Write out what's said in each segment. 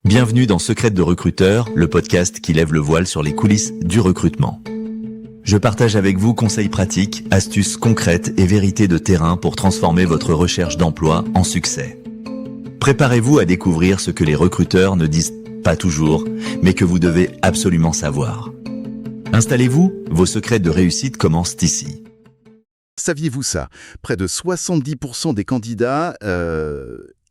Bienvenue dans Secrets de recruteur, le podcast qui lève le voile sur les coulisses du recrutement. Je partage avec vous conseils pratiques, astuces concrètes et vérités de terrain pour transformer votre recherche d'emploi en succès. Préparez-vous à découvrir ce que les recruteurs ne disent pas toujours, mais que vous devez absolument savoir. Installez-vous, vos secrets de réussite commencent ici. Saviez-vous ça? Près de 70% des candidats,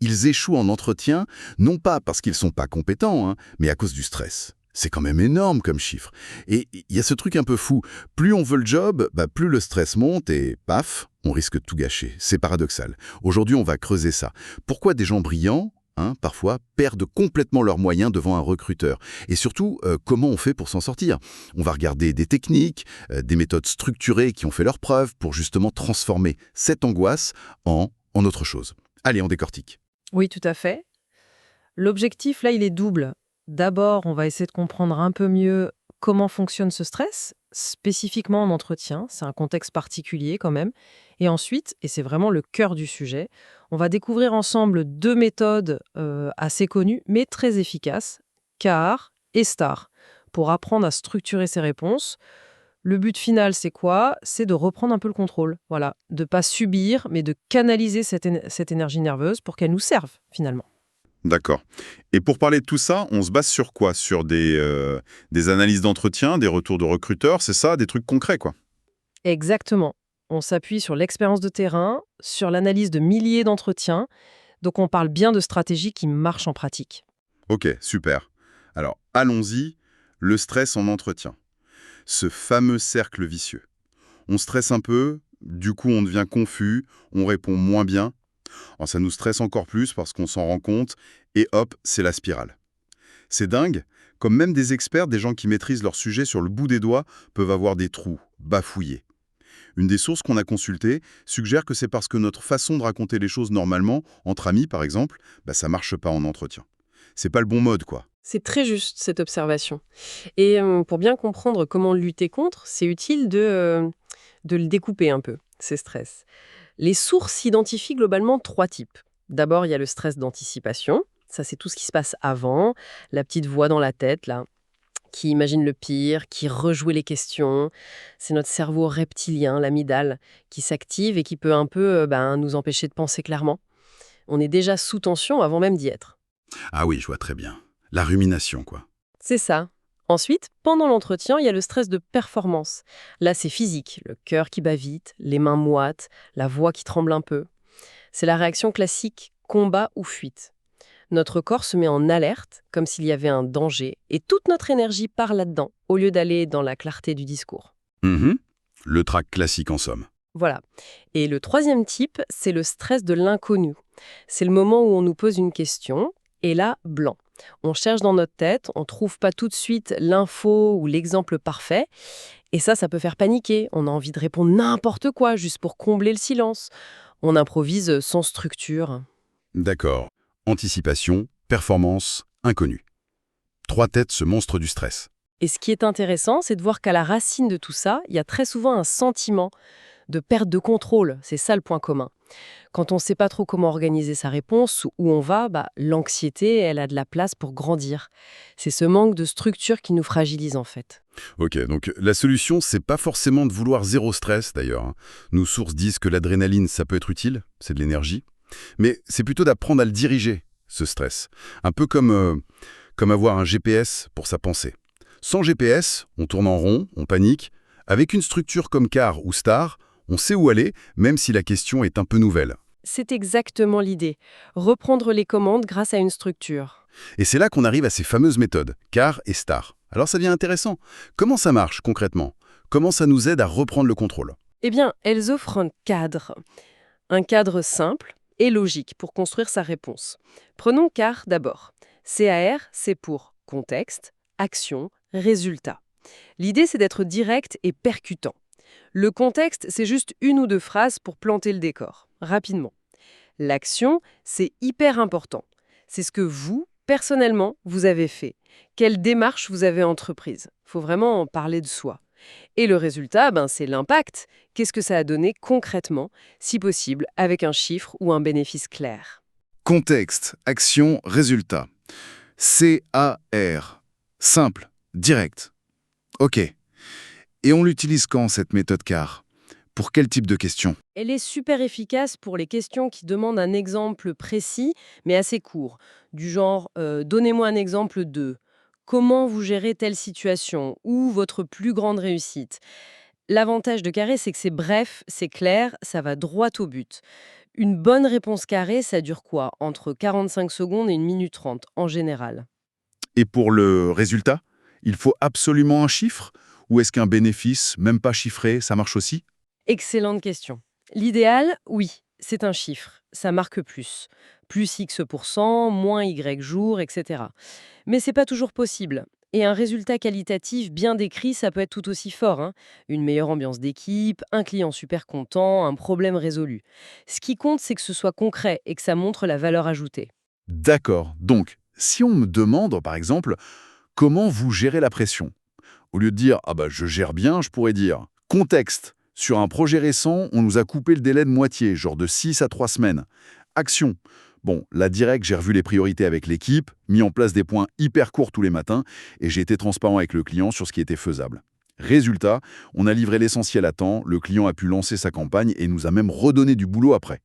ils échouent en entretien, non pas parce qu'ils sont pas compétents, mais à cause du stress. C'est quand même énorme comme chiffre. Et il y a ce truc un peu fou. Plus on veut le job, plus le stress monte et paf, on risque de tout gâcher. C'est paradoxal. Aujourd'hui, on va creuser ça. Pourquoi des gens brillants, parfois, perdent complètement leurs moyens devant un recruteur? Et surtout, comment on fait pour s'en sortir? On va regarder des techniques, des méthodes structurées qui ont fait leurs preuves pour justement transformer cette angoisse en autre chose. Allez, on décortique. Oui, tout à fait. L'objectif, là, il est double. D'abord, on va essayer de comprendre un peu mieux comment fonctionne ce stress, spécifiquement en entretien. C'est un contexte particulier quand même. Et ensuite, et c'est vraiment le cœur du sujet, on va découvrir ensemble deux méthodes assez connues, mais très efficaces, CAR et STAR, pour apprendre à structurer ses réponses. Le but final, c'est quoi? C'est de reprendre un peu le contrôle. Voilà, de ne pas subir, mais de canaliser cette énergie nerveuse pour qu'elle nous serve, finalement. D'accord. Et pour parler de tout ça, on se base sur quoi? Sur des analyses d'entretien, des retours de recruteurs, c'est ça? Des trucs concrets, quoi? Exactement. On s'appuie sur l'expérience de terrain, sur l'analyse de milliers d'entretiens. Donc, on parle bien de stratégies qui marchent en pratique. Ok, super. Alors, allons-y. Le stress en entretien. Ce fameux cercle vicieux. On stresse un peu, du coup on devient confus, on répond moins bien. Alors, ça nous stresse encore plus parce qu'on s'en rend compte, et hop, c'est la spirale. C'est dingue, comme même des experts, des gens qui maîtrisent leur sujet sur le bout des doigts, peuvent avoir des trous, bafouiller. Une des sources qu'on a consultées suggère que c'est parce que notre façon de raconter les choses normalement, entre amis par exemple, ça marche pas en entretien. C'est pas le bon mode, quoi. C'est très juste, cette observation. Et pour bien comprendre comment lutter contre, c'est utile de le découper un peu, ces stress. Les sources identifient globalement trois types. D'abord, il y a le stress d'anticipation. Ça, c'est tout ce qui se passe avant. La petite voix dans la tête, là, qui imagine le pire, qui rejoue les questions. C'est notre cerveau reptilien, l'amygdale, qui s'active et qui peut un peu nous empêcher de penser clairement. On est déjà sous tension avant même d'y être. Ah oui, je vois très bien. La rumination, quoi. C'est ça. Ensuite, pendant l'entretien, il y a le stress de performance. Là, c'est physique, le cœur qui bat vite, les mains moites, la voix qui tremble un peu. C'est la réaction classique, combat ou fuite. Notre corps se met en alerte, comme s'il y avait un danger, et toute notre énergie part là-dedans, au lieu d'aller dans la clarté du discours. Le trac classique en somme. Voilà. Et le troisième type, c'est le stress de l'inconnu. C'est le moment où on nous pose une question, et là, blanc. On cherche dans notre tête, on ne trouve pas tout de suite l'info ou l'exemple parfait. Et ça peut faire paniquer. On a envie de répondre n'importe quoi, juste pour combler le silence. On improvise sans structure. D'accord. Anticipation, performance, inconnu. Trois têtes, ce monstre du stress. Et ce qui est intéressant, c'est de voir qu'à la racine de tout ça, il y a très souvent un sentiment de perte de contrôle. C'est ça le point commun. Quand on ne sait pas trop comment organiser sa réponse, où on va, l'anxiété, elle a de la place pour grandir. C'est ce manque de structure qui nous fragilise en fait. Ok, donc la solution, c'est pas forcément de vouloir zéro stress d'ailleurs. Nos sources disent que l'adrénaline, ça peut être utile, c'est de l'énergie. Mais c'est plutôt d'apprendre à le diriger, ce stress. Un peu comme avoir un GPS pour sa pensée. Sans GPS, on tourne en rond, on panique. Avec une structure comme CAR ou STAR, on sait où aller, même si la question est un peu nouvelle. C'est exactement l'idée. Reprendre les commandes grâce à une structure. Et c'est là qu'on arrive à ces fameuses méthodes, CAR et STAR. Alors ça devient intéressant. Comment ça marche concrètement? Comment ça nous aide à reprendre le contrôle? Eh bien, elles offrent un cadre. Un cadre simple et logique pour construire sa réponse. Prenons CAR d'abord. CAR, c'est pour contexte, action, résultat. L'idée, c'est d'être direct et percutant. Le contexte, c'est juste une ou deux phrases pour planter le décor, rapidement. L'action, c'est hyper important. C'est ce que vous, personnellement, vous avez fait. Quelle démarche vous avez entreprise. Il faut vraiment en parler de soi. Et le résultat, c'est l'impact. Qu'est-ce que ça a donné concrètement, si possible, avec un chiffre ou un bénéfice clair? Contexte, action, résultat. C-A-R. Simple, direct. Ok. Et on l'utilise quand, cette méthode CAR? Pour quel type de questions? Elle est super efficace pour les questions qui demandent un exemple précis, mais assez court. Du genre, donnez-moi un exemple de comment vous gérez telle situation ou votre plus grande réussite. L'avantage de carré, c'est que c'est bref, c'est clair, ça va droit au but. Une bonne réponse carrée, ça dure quoi? Entre 45 secondes et 1 minute 30, en général. Et pour le résultat, il faut absolument un chiffre? Ou est-ce qu'un bénéfice, même pas chiffré, ça marche aussi? Excellente question. L'idéal, oui, c'est un chiffre. Ça marque plus. Plus X%, moins Y jours, etc. Mais c'est pas toujours possible. Et un résultat qualitatif bien décrit, ça peut être tout aussi fort, hein. Une meilleure ambiance d'équipe, un client super content, un problème résolu. Ce qui compte, c'est que ce soit concret et que ça montre la valeur ajoutée. D'accord. Donc, si on me demande, par exemple, comment vous gérez la pression? Au lieu de dire « Ah bah je gère bien », je pourrais dire « Contexte. Sur un projet récent, on nous a coupé le délai de moitié, genre de 6 à 3 semaines. Action. Bon, là direct, j'ai revu les priorités avec l'équipe, mis en place des points hyper courts tous les matins, et j'ai été transparent avec le client sur ce qui était faisable. Résultat, on a livré l'essentiel à temps, le client a pu lancer sa campagne et nous a même redonné du boulot après.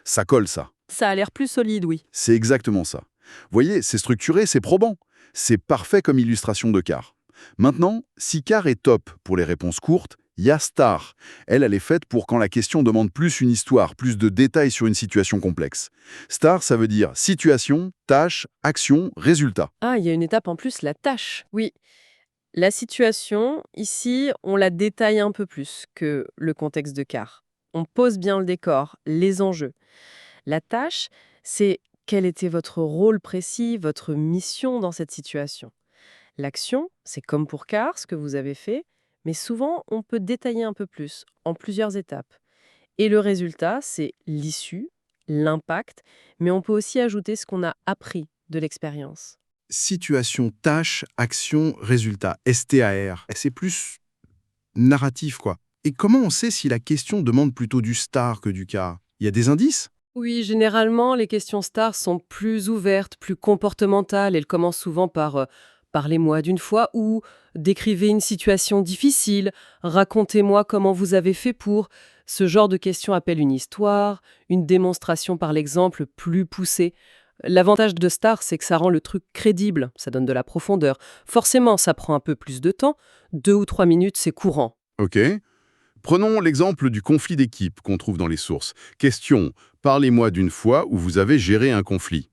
Ça colle, ça. Ça a l'air plus solide, oui. C'est exactement ça. Voyez, c'est structuré, c'est probant. C'est parfait comme illustration de CAR. Maintenant, si CAR est top pour les réponses courtes, il y a STAR. Elle est faite pour quand la question demande plus une histoire, plus de détails sur une situation complexe. STAR, ça veut dire situation, tâche, action, résultat. Ah, il y a une étape en plus, la tâche. Oui. La situation, ici, on la détaille un peu plus que le contexte de CAR. On pose bien le décor, les enjeux. La tâche, c'est quel était votre rôle précis, votre mission dans cette situation. L'action, c'est comme pour CAR, ce que vous avez fait, mais souvent, on peut détailler un peu plus, en plusieurs étapes. Et le résultat, c'est l'issue, l'impact, mais on peut aussi ajouter ce qu'on a appris de l'expérience. Situation, tâche, action, résultat. STAR. C'est plus narratif, quoi. Et comment on sait si la question demande plutôt du STAR que du CAR? Il y a des indices? Oui, généralement, les questions stars sont plus ouvertes, plus comportementales. Elles commencent souvent par parlez-moi d'une fois ou décrivez une situation difficile, racontez-moi comment vous avez fait pour. Ce genre de questions appelle une histoire, une démonstration par l'exemple plus poussée. L'avantage de star, c'est que ça rend le truc crédible, ça donne de la profondeur. Forcément, ça prend un peu plus de temps. 2 ou 3 minutes, c'est courant. Ok. Prenons l'exemple du conflit d'équipe qu'on trouve dans les sources. Question, parlez-moi d'une fois où vous avez géré un conflit.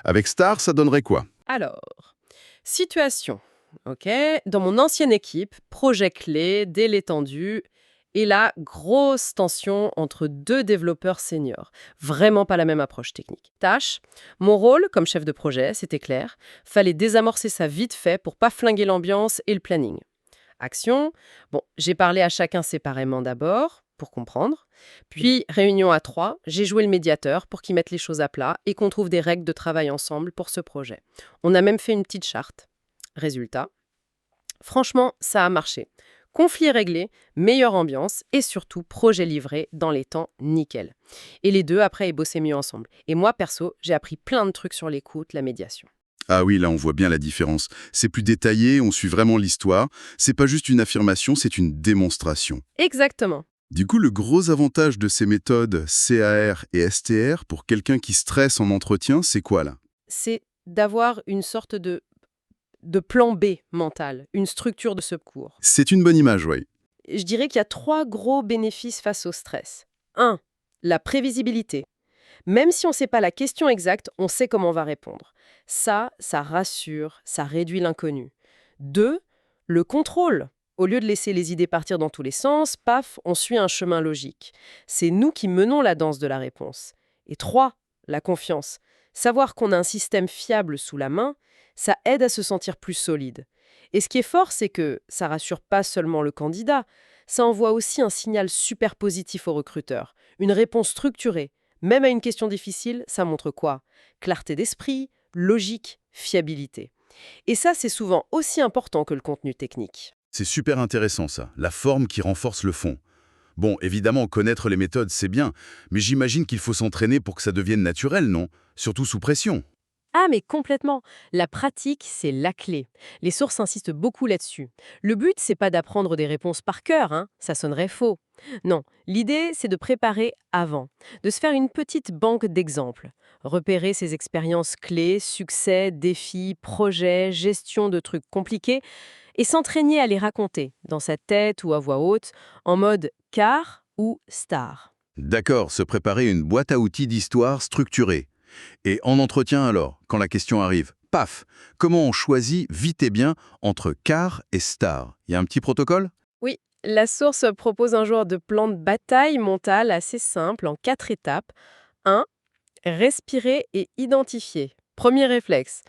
Avec STAR, ça donnerait quoi? Alors, situation. Ok. Dans mon ancienne équipe, projet clé, délai tendu, et là, grosse tension entre 2 développeurs seniors. Vraiment pas la même approche technique. Tâche. Mon rôle, comme chef de projet, c'était clair. Fallait désamorcer ça vite fait pour pas flinguer l'ambiance et le planning. Action. Bon, j'ai parlé à chacun séparément d'abord, pour comprendre. Puis, réunion à 3, j'ai joué le médiateur pour qu'ils mettent les choses à plat et qu'on trouve des règles de travail ensemble pour ce projet. On a même fait une petite charte. Résultat. Franchement, ça a marché. Conflit réglé, meilleure ambiance et surtout projet livré dans les temps nickel. Et les deux, après, ils bossaient mieux ensemble. Et moi, perso, j'ai appris plein de trucs sur l'écoute, la médiation. Ah oui, là on voit bien la différence. C'est plus détaillé, on suit vraiment l'histoire. C'est pas juste une affirmation, c'est une démonstration. Exactement. Du coup, le gros avantage de ces méthodes CAR et STR pour quelqu'un qui stresse en entretien, c'est quoi là? C'est d'avoir une sorte de plan B mental, une structure de secours. C'est une bonne image, oui. Je dirais qu'il y a 3 gros bénéfices face au stress. 1. La prévisibilité. Même si on ne sait pas la question exacte, on sait comment on va répondre. Ça rassure, ça réduit l'inconnu. 2. Le contrôle. Au lieu de laisser les idées partir dans tous les sens, paf, on suit un chemin logique. C'est nous qui menons la danse de la réponse. Et 3. La confiance. Savoir qu'on a un système fiable sous la main, ça aide à se sentir plus solide. Et ce qui est fort, c'est que ça rassure pas seulement le candidat, ça envoie aussi un signal super positif au recruteur. Une réponse structurée, même à une question difficile, ça montre quoi? Clarté d'esprit, logique, fiabilité. Et ça, c'est souvent aussi important que le contenu technique. C'est super intéressant ça, la forme qui renforce le fond. Bon, évidemment, connaître les méthodes, c'est bien, mais j'imagine qu'il faut s'entraîner pour que ça devienne naturel, non? Surtout sous pression. Ah, mais complètement. La pratique, c'est la clé. Les sources insistent beaucoup là-dessus. Le but, c'est pas d'apprendre des réponses par cœur, hein, ça sonnerait faux. Non, l'idée, c'est de préparer avant, de se faire une petite banque d'exemples, repérer ses expériences clés, succès, défis, projets, gestion de trucs compliqués, et s'entraîner à les raconter, dans sa tête ou à voix haute, en mode car ou star. D'accord, se préparer une boîte à outils d'histoire structurée. Et en entretien alors, quand la question arrive, paf, comment on choisit vite et bien entre car et star? Il y a un petit protocole? Oui, la source propose un genre de plan de bataille mental assez simple en 4 étapes. 1. Respirer et identifier. Premier réflexe.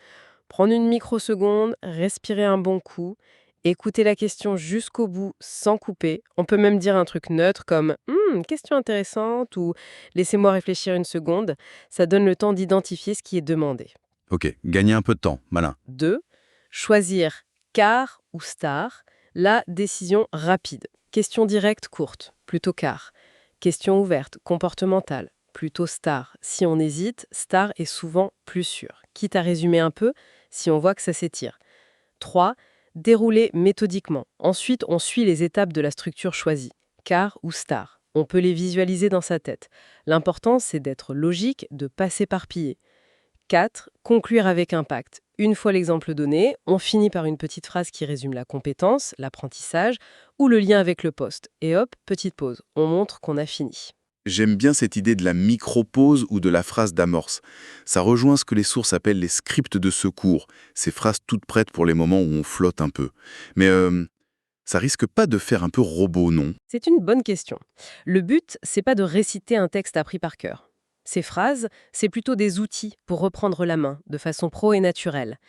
Prendre une microseconde, respirer un bon coup, écouter la question jusqu'au bout sans couper. On peut même dire un truc neutre comme question intéressante ou laissez-moi réfléchir une seconde. Ça donne le temps d'identifier ce qui est demandé. Ok, gagner un peu de temps, malin. 2. Choisir car ou star. La décision rapide. Question directe courte, plutôt car. Question ouverte, comportementale, plutôt star. Si on hésite, star est souvent plus sûr. Quitte à résumer un peu, si on voit que ça s'étire. 3. Dérouler méthodiquement. Ensuite, on suit les étapes de la structure choisie, car ou star. On peut les visualiser dans sa tête. L'important, c'est d'être logique, de ne pas s'éparpiller. 4. Conclure avec impact. Une fois l'exemple donné, on finit par une petite phrase qui résume la compétence, l'apprentissage ou le lien avec le poste. Et hop, petite pause. On montre qu'on a fini. J'aime bien cette idée de la micro-pause ou de la phrase d'amorce. Ça rejoint ce que les sources appellent les scripts de secours, ces phrases toutes prêtes pour les moments où on flotte un peu. Mais ça risque pas de faire un peu robot, non? C'est une bonne question. Le but, c'est pas de réciter un texte appris par cœur. Ces phrases, c'est plutôt des outils pour reprendre la main de façon pro et naturelle.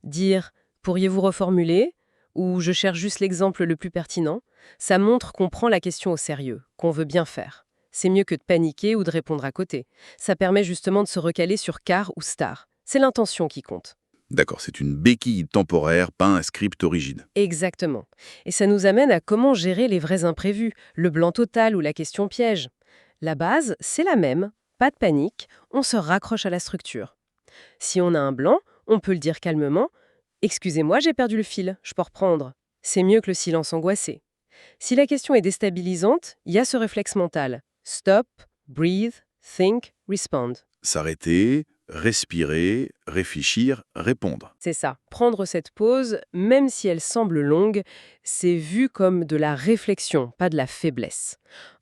Dire « pourriez-vous reformuler ?» ou « je cherche juste l'exemple le plus pertinent », ça montre qu'on prend la question au sérieux, qu'on veut bien faire. C'est mieux que de paniquer ou de répondre à côté. Ça permet justement de se recaler sur car ou star. C'est l'intention qui compte. D'accord, c'est une béquille temporaire, pas un script rigide. Exactement. Et ça nous amène à comment gérer les vrais imprévus, le blanc total ou la question piège. La base, c'est la même. Pas de panique, on se raccroche à la structure. Si on a un blanc, on peut le dire calmement « Excusez-moi, j'ai perdu le fil, je peux reprendre ». C'est mieux que le silence angoissé. Si la question est déstabilisante, il y a ce réflexe mental. Stop, breathe, think, respond. S'arrêter, respirer, réfléchir, répondre. C'est ça. Prendre cette pause, même si elle semble longue, c'est vu comme de la réflexion, pas de la faiblesse.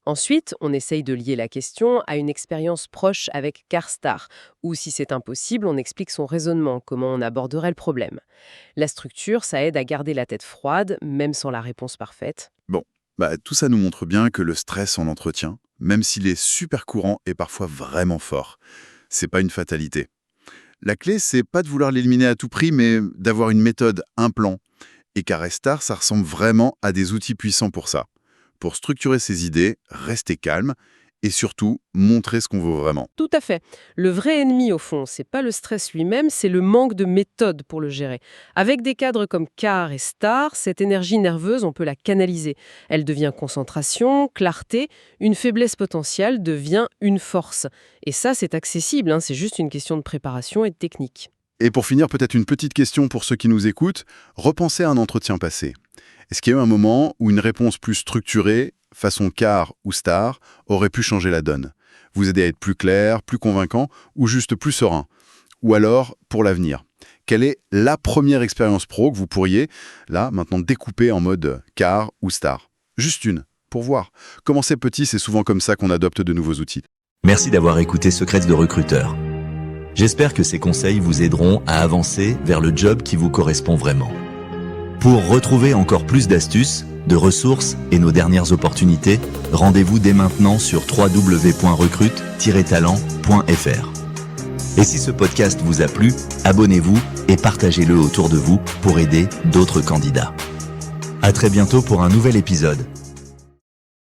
Ensuite, on essaye de lier la question à une expérience proche avec CarStar, ou si c'est impossible, on explique son raisonnement, comment on aborderait le problème. La structure, ça aide à garder la tête froide, même sans la réponse parfaite. Bon, tout ça nous montre bien que le stress en entretien, même s'il est super courant et parfois vraiment fort, c'est pas une fatalité. La clé, c'est pas de vouloir l'éliminer à tout prix, mais d'avoir une méthode, un plan. Et CarStar, ça ressemble vraiment à des outils puissants pour ça. Pour structurer ses idées, rester calme et surtout montrer ce qu'on veut vraiment. Tout à fait. Le vrai ennemi, au fond, c'est pas le stress lui-même, c'est le manque de méthode pour le gérer. Avec des cadres comme car et star, cette énergie nerveuse, on peut la canaliser. Elle devient concentration, clarté, une faiblesse potentielle devient une force. Et ça, c'est accessible, c'est juste une question de préparation et de technique. Et pour finir, peut-être une petite question pour ceux qui nous écoutent. Repensez à un entretien passé. Est-ce qu'il y a eu un moment où une réponse plus structurée, façon car ou star, aurait pu changer la donne? Vous aider à être plus clair, plus convaincant ou juste plus serein? Ou alors, pour l'avenir, quelle est la première expérience pro que vous pourriez, là, maintenant, découper en mode car ou star? Juste une, pour voir. Commencer petit, c'est souvent comme ça qu'on adopte de nouveaux outils. Merci d'avoir écouté Secrets de recruteur. J'espère que ces conseils vous aideront à avancer vers le job qui vous correspond vraiment. Pour retrouver encore plus d'astuces, de ressources et nos dernières opportunités, rendez-vous dès maintenant sur www.recrute-talent.fr. Et si ce podcast vous a plu, abonnez-vous et partagez-le autour de vous pour aider d'autres candidats. À très bientôt pour un nouvel épisode.